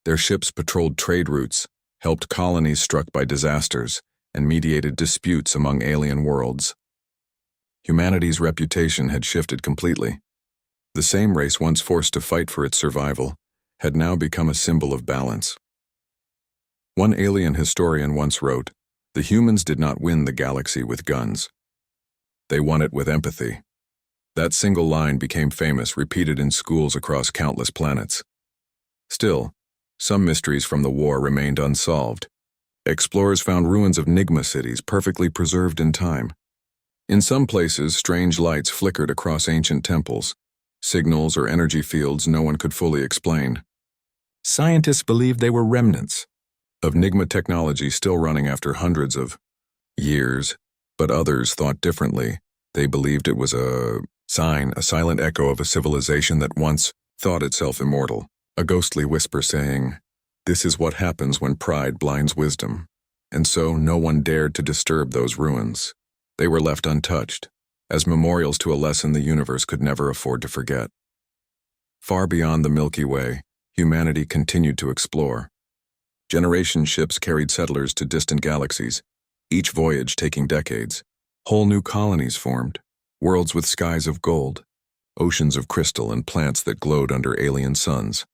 Their ships patrolled trade routes, helped colonies struck by disasters, and mediated disputes among alien worlds. Humanity's reputation had shifted completely. The same race once forced to fight for its survival had now become a symbol of balance. One alien historian once wrote, "The humans did not win the galaxy with guns. They won it with empathy." That single line became famous, repeated in schools across countless planets. Still, some mysteries from the war remained unsolved. Explorers found ruins of NIGMA cities perfectly preserved in time. In some places, strange lights flickered across ancient temples, signals or energy fields no one could fully explain. Scientists believed they were remnants of NIGMA technology still running after hundreds of years, but others thought differently. They believed it was a sign, a silent echo of a civilization that once thought itself immortal, a ghostly whisper saying, "This is what happens when pride blinds wisdom." and so no one dared to disturb those ruins. They were left untouched, as memorials to a lesson the universe could never afford to forget. Far beyond the Milky Way, humanity continued to explore. Generation ships carried settlers to distant galaxies, each voyage taking decades. Whole new colonies formed, worlds with skies of gold, oceans of crystal, and plants that glowed under alien suns.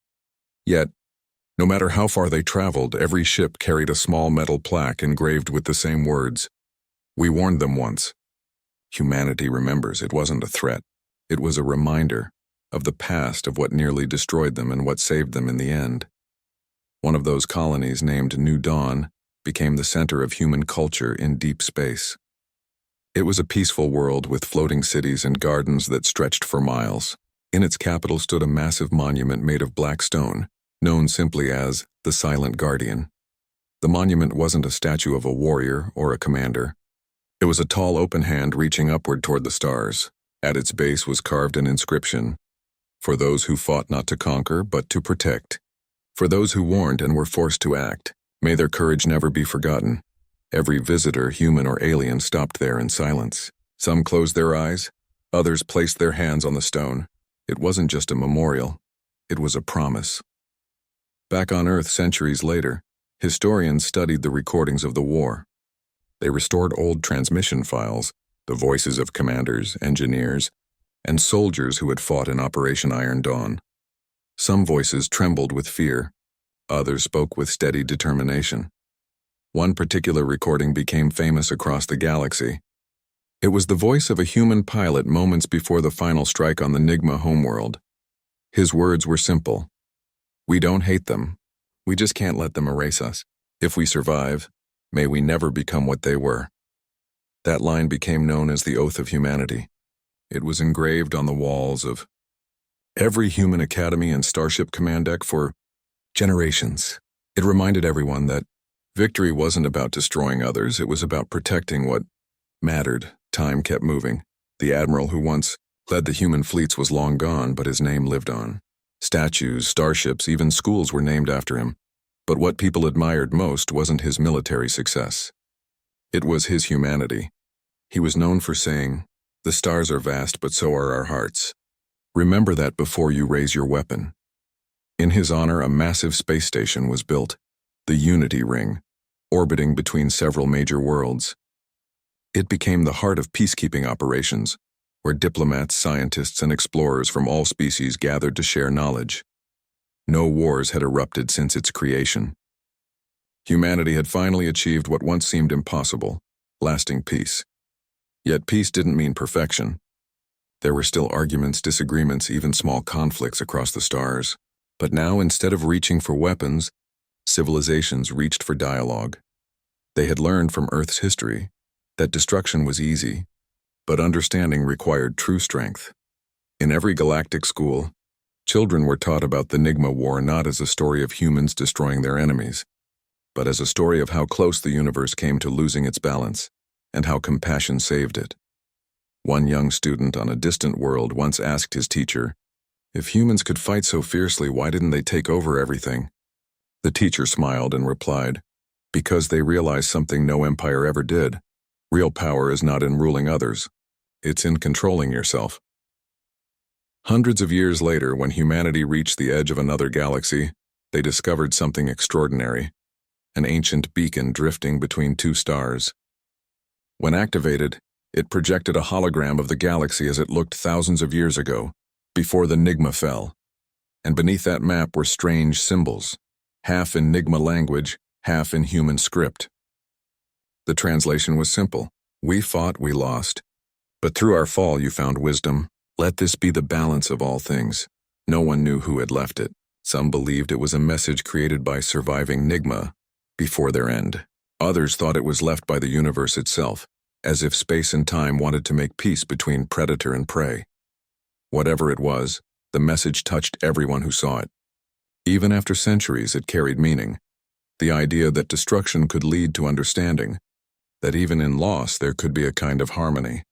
Yet, no matter how far they traveled, every ship carried a small metal plaque engraved with the same words. We warned them once. Humanity remembers it wasn't a threat. It was a reminder of the past, of what nearly destroyed them and what saved them in the end. One of those colonies, named New Dawn, became the center of human culture in deep space. It was a peaceful world with floating cities and gardens that stretched for miles. In its capital stood a massive monument made of black stone, known simply as the Silent Guardian. The monument wasn't a statue of a warrior or a commander. It was a tall open hand reaching upward toward the stars. At its base was carved an inscription: for those who fought not to conquer, but to protect. For those who warned and were forced to act, may their courage never be forgotten. Every visitor, human or alien, stopped there in silence. Some closed their eyes, others placed their hands on the stone. It wasn't just a memorial, it was a promise. Back on Earth centuries later, historians studied the recordings of the war. They restored old transmission files, the voices of commanders, engineers, and soldiers who had fought in Operation Iron Dawn. Some voices trembled with fear, others spoke with steady determination. One particular recording became famous across the galaxy. It was the voice of a human pilot moments before the final strike on the NIGMA homeworld. His words were simple. We don't hate them. We just can't let them erase us. If we survive, may we never become what they were. That line became known as the Oath of Humanity. It was engraved on the walls of every human academy and starship command deck for generations. It reminded everyone that victory wasn't about destroying others, it was about protecting what mattered. Time kept moving. The admiral who once led the human fleets was long gone, but his name lived on. Statues, starships, even schools were named after him. But what people admired most wasn't his military success. It was his humanity. He was known for saying, "The stars are vast, but so are our hearts. Remember that before you raise your weapon." In his honor, a massive space station was built, the Unity Ring, orbiting between several major worlds. It became the heart of peacekeeping operations, where diplomats, scientists, and explorers from all species gathered to share knowledge. No wars had erupted since its creation. Humanity had finally achieved what once seemed impossible: lasting peace. Yet peace didn't mean perfection. There were still arguments, disagreements, even small conflicts across the stars. But now, instead of reaching for weapons, civilizations reached for dialogue. They had learned from Earth's history that destruction was easy, but understanding required true strength. In every galactic school, children were taught about the NIGMA War not as a story of humans destroying their enemies, but as a story of how close the universe came to losing its balance, and how compassion saved it. One young student on a distant world once asked his teacher, "If humans could fight so fiercely, why didn't they take over everything?" The teacher smiled and replied, "Because they realized something no empire ever did. Real power is not in ruling others. It's in controlling yourself." Hundreds of years later, when humanity reached the edge of another galaxy, they discovered something extraordinary: an ancient beacon drifting between two stars. When activated, it projected a hologram of the galaxy as it looked thousands of years ago, before the NIGMA fell. And beneath that map were strange symbols, half in NIGMA language, half in human script. The translation was simple: "We fought, we lost. But through our fall you found wisdom. Let this be the balance of all things." No one knew who had left it. Some believed it was a message created by surviving NIGMA before their end. Others thought it was left by the universe itself, as if space and time wanted to make peace between predator and prey. Whatever it was, the message touched everyone who saw it. Even after centuries, it carried meaning. The idea that destruction could lead to understanding, that even in loss there could be a kind of harmony.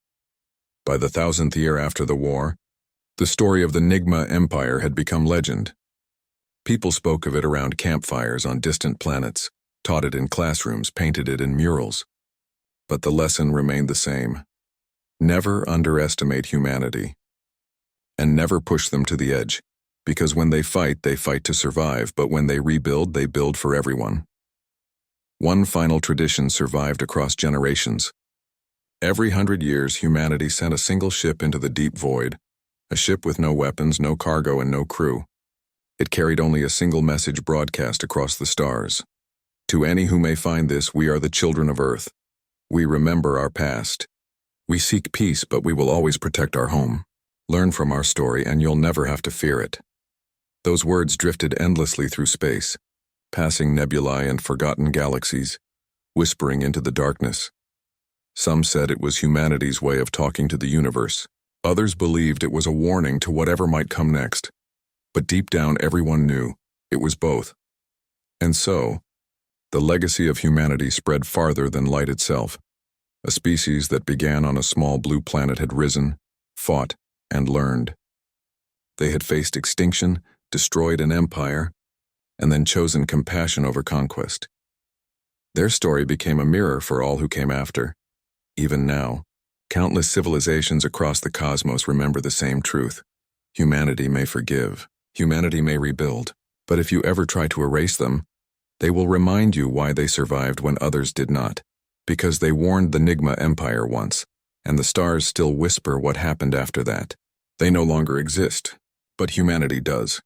By the 1000th year after the war, the story of the NIGMA Empire had become legend. People spoke of it around campfires on distant planets, taught it in classrooms, painted it in murals. But the lesson remained the same. Never underestimate humanity. And never push them to the edge, because when they fight to survive, but when they build for everyone. One final tradition survived across generations. Every 100 years, humanity sent a single ship into the deep void, a ship with no weapons, no cargo, and no crew. It carried only a single message broadcast across the stars. To any who may find this, we are the children of Earth. We remember our past. We seek peace, but we will always protect our home. Learn from our story, and you'll never have to fear it. Those words drifted endlessly through space, passing nebulae and forgotten galaxies, whispering into the darkness. Some said it was humanity's way of talking to the universe. Others believed it was a warning to whatever might come next. But deep down, everyone knew it was both. And so, the legacy of humanity spread farther than light itself. A species that began on a small blue planet had risen, fought, and learned. They had faced extinction, destroyed an empire, and then chosen compassion over conquest. Their story became a mirror for all who came after. Even now, countless civilizations across the cosmos remember the same truth. Humanity may forgive, humanity may rebuild, but if you ever try to erase them, they will remind you why they survived when others did not, because they warned the NIGMA Empire once, and the stars still whisper what happened after that. They no longer exist, but humanity does.